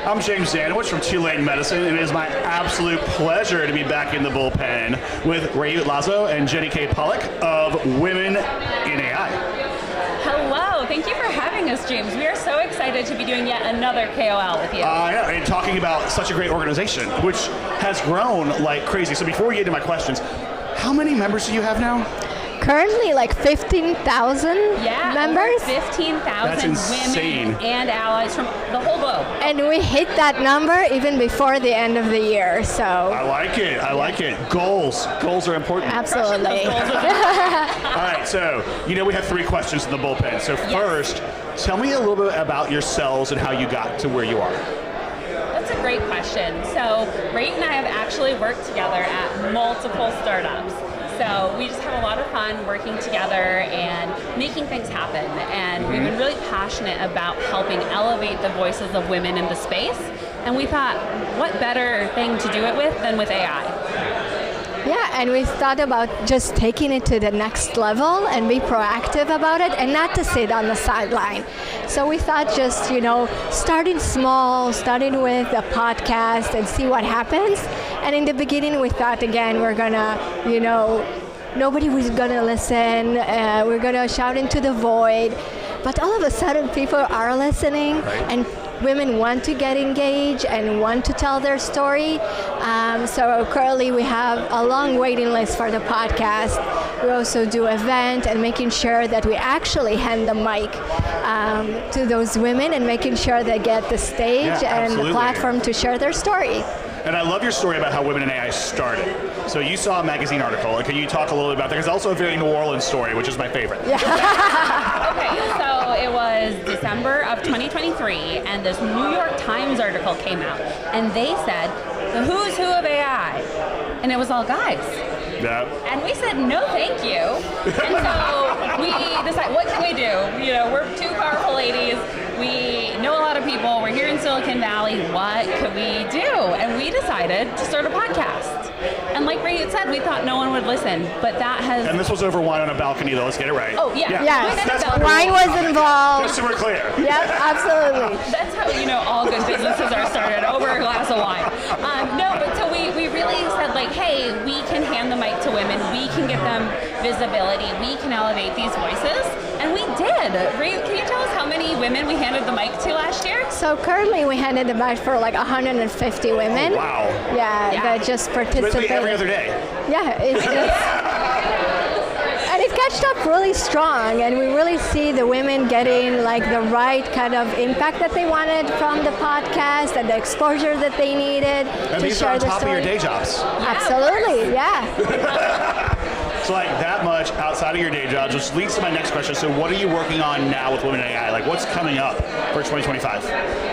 I'm James Zanewicz from Tulane Medicine, and it is my absolute pleasure to be back in the bullpen with Reut Lazo and Jenny K. Pollock of Women in AI. Hello, thank you for having us, James. We are so excited to be doing yet another KOL with you. I know, and talking about such a great organization, which has grown like crazy. So before we get into my questions, how many members do you have now? Currently, like 15,000 members. 15,000 women and allies from the whole globe. And we hit that number even before the end of the year. So I like it. I like it. Goals are important. Absolutely. All right. So we have 3 questions in the bullpen. So first, tell me a little bit about yourselves and how you got to where you are. That's a great question. So Reut and I have actually worked together at multiple startups. So we just have a lot of fun working together and making things happen. And we've been really passionate about helping elevate the voices of women in the space. And we thought, what better thing to do it with than with AI? Yeah, and we thought about just taking it to the next level and be proactive about it and not to sit on the sideline. So we thought just, starting small, starting with a podcast and see what happens. And in the beginning, we thought, again, we're going to, nobody was going to listen. We're going to shout into the void. But all of a sudden, people are listening, and women want to get engaged and want to tell their story. So currently, we have a long waiting list for the podcast. We also do event and making sure that we actually hand the mic to those women and making sure they get the stage and the platform to share their story. And I love your story about how Women in AI started. So you saw a magazine article, and can you talk a little bit about that? There's also a very New Orleans story, which is my favorite. Okay, so it was December of 2023, and this New York Times article came out, and they said, the who's who of AI, and it was all guys. Yeah. And we said, no, thank you. And so we decided, what can we do? We're 2 powerful ladies. We know a lot of people. We're here in Silicon Valley. What could we do? And we decided to start a podcast. And like Reut said, we thought no one would listen, but that has... And this was over wine on a balcony, though. Let's get it right. Oh, yeah. Yes. Wine was involved. Just so we're clear. Yep, absolutely. That's how, all good businesses are started, over a glass of wine. But so we really said, hey, we can hand the mic to women. We can get them visibility. We can elevate these voices. And we did. Reut, can you tell us how many women we handed the mic to last year? So currently we handed the mic for 150 women. Oh, wow. Yeah, that just participated. Basically every other day. Yeah, and it catched up really strong, and we really see the women getting the right kind of impact that they wanted from the podcast and the exposure that they needed and to share the their story. top of your day jobs. Absolutely, yeah. So that much outside of your day job, which leads to my next question. So what are you working on now with Women in AI? What's coming up for 2025?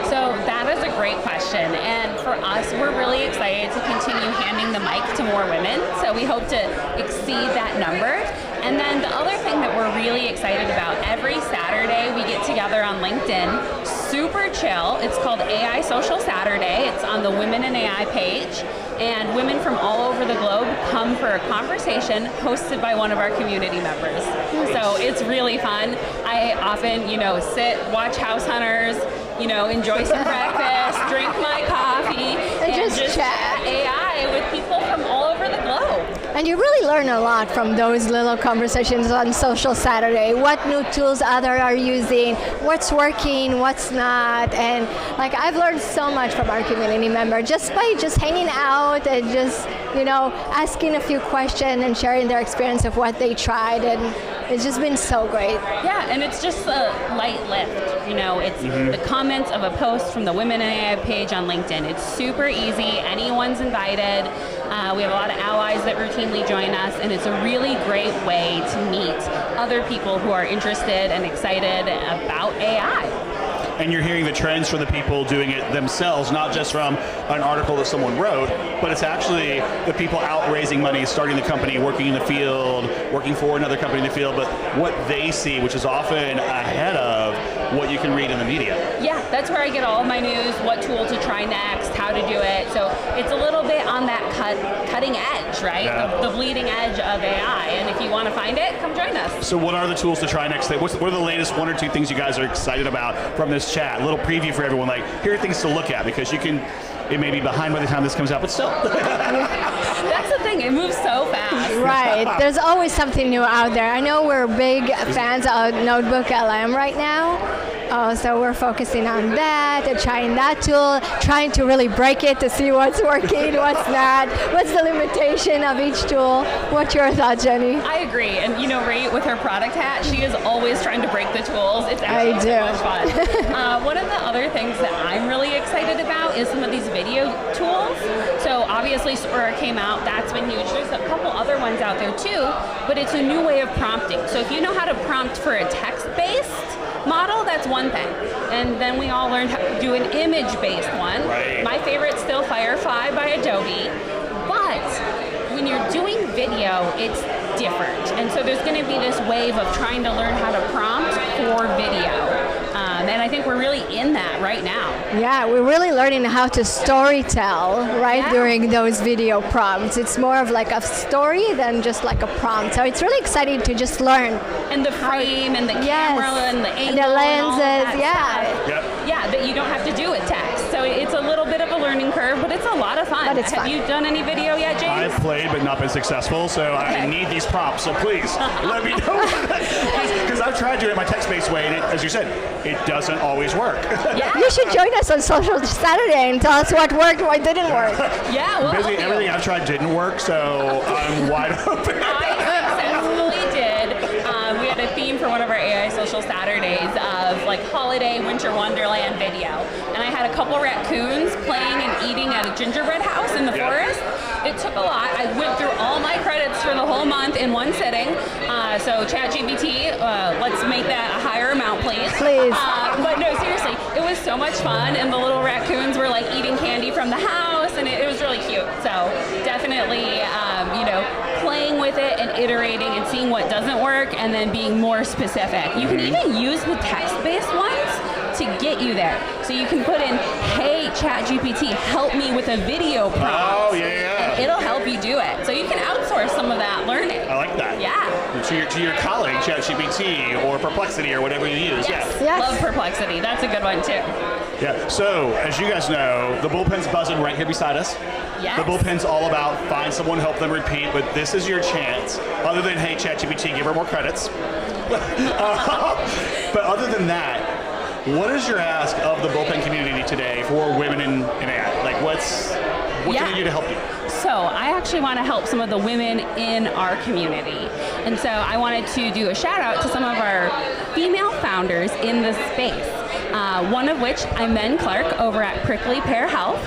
So that is a great question. And for us, we're really excited to continue handing the mic to more women. So we hope to exceed that number. And then the other thing that we're really excited about, every Saturday we get together on LinkedIn, super chill. It's called AI Social Saturday. It's on the Women in AI page. And women from all over the globe come for a conversation hosted by one of our community members. So it's really fun. I often, sit, watch House Hunters, enjoy some breakfast, drink my coffee, and just chat AI with people from all over the globe. And you really learn a lot from those little conversations on Social Saturday. What new tools others are using, what's working, what's not. And I've learned so much from our community member just by just hanging out and just, asking a few questions and sharing their experience of what they tried. And it's just been so great. Yeah, and it's just a light lift. It's the comments of a post from the Women in AI page on LinkedIn. It's super easy. Anyone's invited. We have a lot of allies that routinely join us, and it's a really great way to meet other people who are interested and excited about AI. And you're hearing the trends from the people doing it themselves, not just from an article that someone wrote, but it's actually the people out raising money, starting the company, working in the field, working for another company in the field, but what they see, which is often ahead of what you can read in the media. Yeah, that's where I get all of my news, what tool to try next, how to do it. So it's a little bit on that cutting edge, right? Yeah. The bleeding edge of AI. And if you want to find it, come join us. So what are the tools to try next? What are the latest 1 or 2 things you guys are excited about from this chat? A little preview for everyone, like here are things to look at, because it may be behind by the time this comes out, but still. That's the thing, it moves so fast. Right, there's always something new out there. I know we're big fans of Notebook LM right now. So we're focusing on that and trying that tool, trying to really break it to see what's working, what's not, what's the limitation of each tool. What's your thought, Jenny? I agree, and Reut with her product hat, she is always trying to break the tools. It's actually so much fun. One of the other things that I'm really excited about is some of these video tools. So obviously Sora came out, that's been huge. There's a couple other ones out there too, but it's a new way of prompting. So if you know how to prompt for a text-based model, that's one thing. And then we all learned how to do an image-based one. Right. My favorite's still Firefly by Adobe. But when you're doing video, it's different. And so there's going to be this wave of trying to learn how to prompt for video. And I think we're really in that right now. Yeah, we're really learning how to storytell, right, during those video prompts. It's more of like a story than just like a prompt. So it's really exciting to just learn. And the frame and the camera and the angle and the lenses, and all that stuff. Yeah, that you don't have to do with text. So it's a little bit of a learning curve, but it's a lot of fun. Have you done any video yet, James? I've played but not been successful, so I need these prompts, so please let me know. Because I've tried doing it my text-based way, and as you said, it doesn't always work. Yeah. You should join us on Social Saturday and tell us what worked, what didn't work. Yeah, well, basically everything I've tried didn't work, so I'm wide open. I successfully did. We had a theme for one of our AI Social Saturdays of like holiday winter wonderland video, and I had a couple raccoons playing and eating at a gingerbread house in the forest. It took a lot. I went through all my credits for the whole month in one sitting. So ChatGPT, let's make that a higher amount, please. Please. But no, seriously, it was so much fun, and the little raccoons were like eating candy from the house, and it was really cute. So definitely, playing with it and iterating and seeing what doesn't work, and then being more specific. You can even use the text-based ones to get you there. So you can put in, hey, ChatGPT, help me with a video prompt. Oh, yeah. And it'll help you do it. So you can outsource some of that learning. I like that. Yeah. To your colleague, ChatGPT, or Perplexity, or whatever you use. Yes. Yes. Love Perplexity. That's a good one, too. Yeah, so as you guys know, the Bullpen's buzzing right here beside us. Yes. The Bullpen's all about find someone, help them repeat, but this is your chance. Other than, hey, ChatGPT, give her more credits. But other than that, what is your ask of the Bullpen community today for women in AI? Like, what can we do to help you? So I actually want to help some of the women in our community. And so I wanted to do a shout out to some of our female founders in this space. One of which, Imen Clark over at Prickly Pear Health.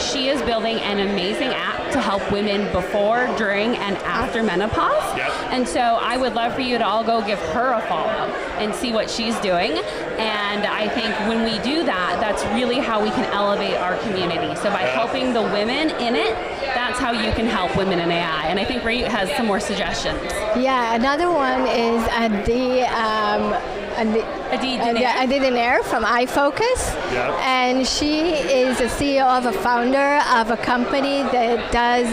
She is building an amazing app to help women before, during, and after menopause. And so I would love for you to all go give her a follow and see what she's doing. And I think when we do that, that's really how we can elevate our community. So by helping the women in it, that's how you can help women in AI. And I think Reut has some more suggestions. Yeah, another one is Adi Dinair from iFocus. And she is a CEO of a founder of a company that does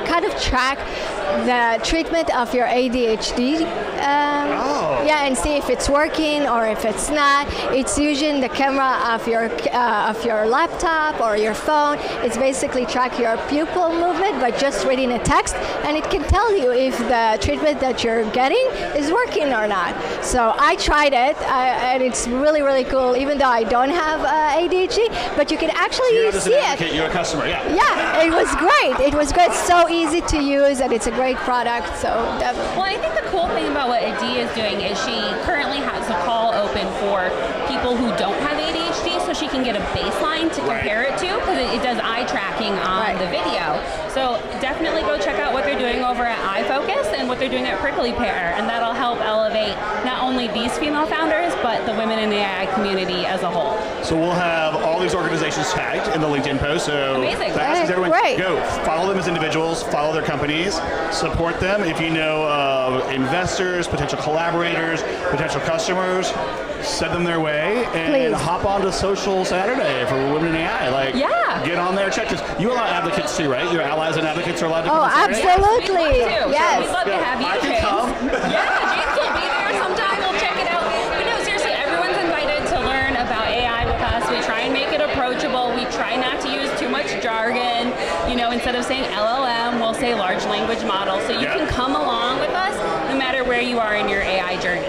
kind of track the treatment of your ADHD. And see if it's working or if it's not. It's using the camera of your laptop or your phone. It's basically track your pupil movement, but just reading a text, and it can tell you if the treatment that you're getting is working or not. So I tried it, and it's really, really cool, even though I don't have ADHD, but you can actually see it. You're a customer, Yeah, it was great. It was great. So easy to use, and it's a great product, so definitely. Well, I think the cool thing about what Adi is doing is she currently has a call open for people who don't have ADHD, so she can get a baseline to compare it to, because it does eye tracking on the video. So definitely go check out what they're doing over at iFocus and what they're doing at Prickly Pear, and that'll help elevate not only these female founders, but the women in the AI community as a whole. So we'll have all these organizations tagged in the LinkedIn post. So amazing. Everyone, go follow them as individuals, follow their companies, support them. If you know investors, potential collaborators, potential customers, send them their way, and hop on to Social Saturday for Women in AI. Get on there, check this. You allow advocates too, right? Your allies and advocates are allowed to come on Saturday? Absolutely. Yes. We'd love to have you. I can language model, so you can come along with us no matter where you are in your AI journey.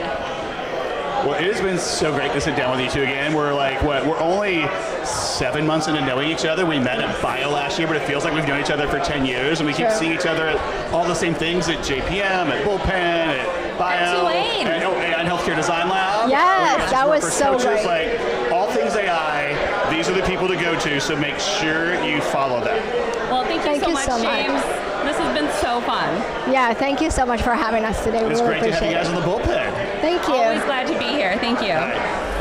Well, it has been so great to sit down with you two again. We're like, we're only 7 months into knowing each other. We met at Bio last year, but it feels like we've known each other for 10 years, and we keep seeing each other at all the same things at JPM, at Bullpen, at Bio, at Tulane, and Healthcare Design Lab. Yes, that was so great. Like, all things AI, these are the people to go to, so make sure you follow them. Well, thank you so much, James. This has been so fun. Yeah, thank you so much for having us today. It's really great to have you appreciate guys on the Bullpen. Thank you. Always glad to be here. Thank you.